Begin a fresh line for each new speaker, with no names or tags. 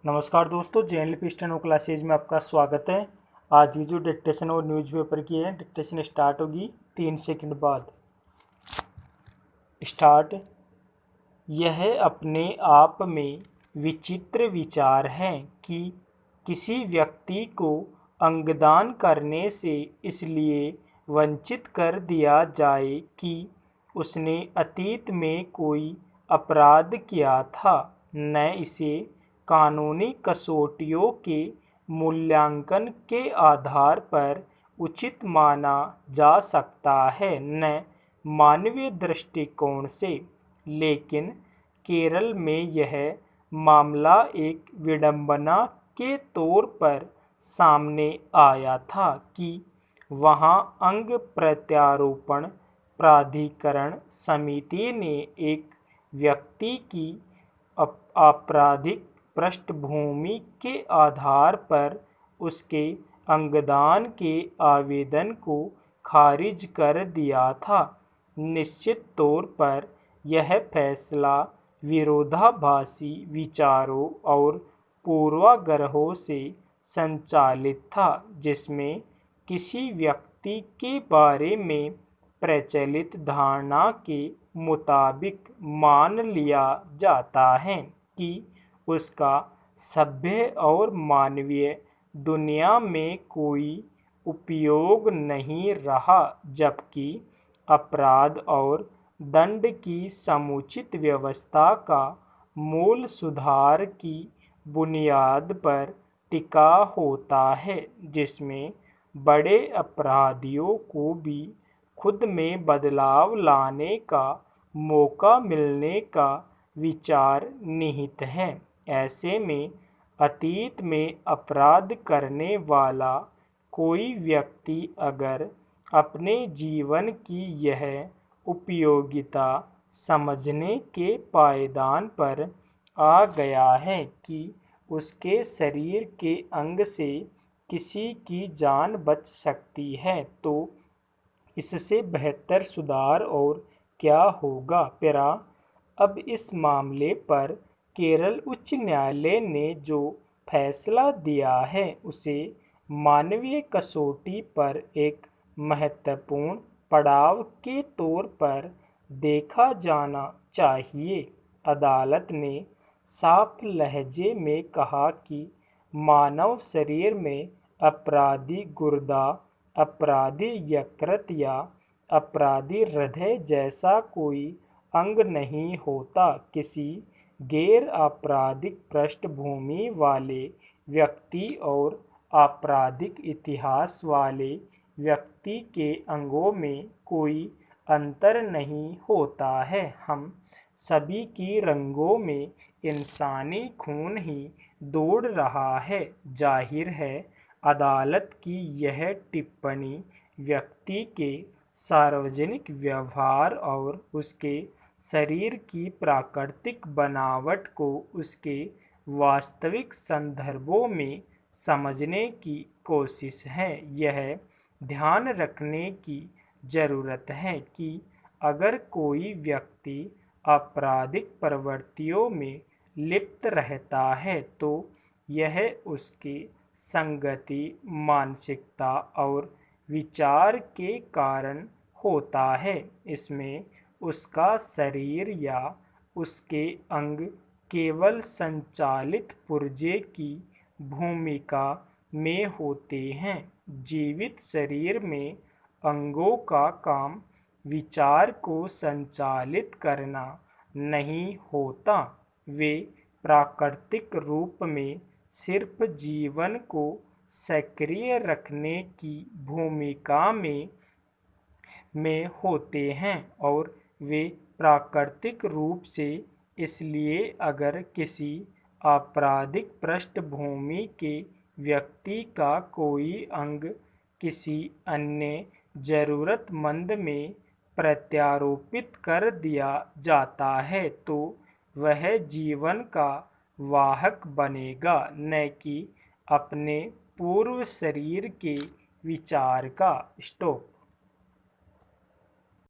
नमस्कार दोस्तों, जेएनएलपी steno classes में आपका स्वागत है। आज की जो डिक्टेशन और न्यूज़पेपर की है, डिक्टेशन स्टार्ट होगी 3 सेकंड बाद। स्टार्ट। यह अपने आप में विचित्र विचार है कि किसी व्यक्ति को अंगदान करने से इसलिए वंचित कर दिया जाए कि उसने अतीत में कोई अपराध किया था। न इसे कानूनी कसौटियों के मूल्यांकन के आधार पर उचित माना जा सकता है, न मानवीय दृष्टिकोण से। लेकिन केरल में यह मामला एक विडंबना के तौर पर सामने आया था कि वहां अंग प्रत्यारोपण प्राधिकरण समिति ने एक व्यक्ति की आपराधिक पृष्ठभूमि के आधार पर उसके अंगदान के आवेदन को खारिज कर दिया था। निश्चित तौर पर यह फैसला विरोधाभासी विचारों और पूर्वाग्रहों से संचालित था, जिसमें किसी व्यक्ति के बारे में प्रचलित धारणा के मुताबिक मान लिया जाता है कि उसका सभ्य और मानवीय दुनिया में कोई उपयोग नहीं रहा, जबकि अपराध और दंड की समुचित व्यवस्था का मूल सुधार की बुनियाद पर टिका होता है, जिसमें बड़े अपराधियों को भी खुद में बदलाव लाने का मौका मिलने का विचार निहित है। ऐसे में अतीत में अपराध करने वाला कोई व्यक्ति अगर अपने जीवन की यह उपयोगिता समझने के पायदान पर आ गया है कि उसके शरीर के अंग से किसी की जान बच सकती है, तो इससे बेहतर सुधार और क्या होगा। पेरा। अब इस मामले पर केरल उच्च न्यायालय ने जो फैसला दिया है उसे मानवीय कसौटी पर एक महत्वपूर्ण पड़ाव के तौर पर देखा जाना चाहिए। अदालत ने साफ लहजे में कहा कि मानव शरीर में अपराधी गुर्दा, अपराधी यकृत या अपराधी हृदय जैसा कोई अंग नहीं होता। किसी गैर आपराधिक पृष्ठभूमि वाले व्यक्ति और आपराधिक इतिहास वाले व्यक्ति के अंगों में कोई अंतर नहीं होता है। हम सभी की रगों में इंसानी खून ही दौड़ रहा है। जाहिर है, अदालत की यह टिप्पणी व्यक्ति के सार्वजनिक व्यवहार और उसके शरीर की प्राकृतिक बनावट को उसके वास्तविक संदर्भों में समझने की कोशिश है। यह ध्यान रखने की जरूरत है कि अगर कोई व्यक्ति आपराधिक प्रवृत्तियों में लिप्त रहता है, तो यह उसकी संगति, मानसिकता और विचार के कारण होता है। इसमें उसका शरीर या उसके अंग केवल संचालित पुर्जे की भूमिका में होते हैं। जीवित शरीर में अंगों का काम विचार को संचालित करना नहीं होता। वे प्राकृतिक रूप में सिर्फ जीवन को सक्रिय रखने की भूमिका में होते हैं, और वे प्राकृतिक रूप से इसलिए अगर किसी आपराधिक पृष्ठभूमि के व्यक्ति का कोई अंग किसी अन्य जरूरतमंद में प्रत्यारोपित कर दिया जाता है, तो वह जीवन का वाहक बनेगा, न कि अपने पूर्व शरीर के विचार का। स्टॉप।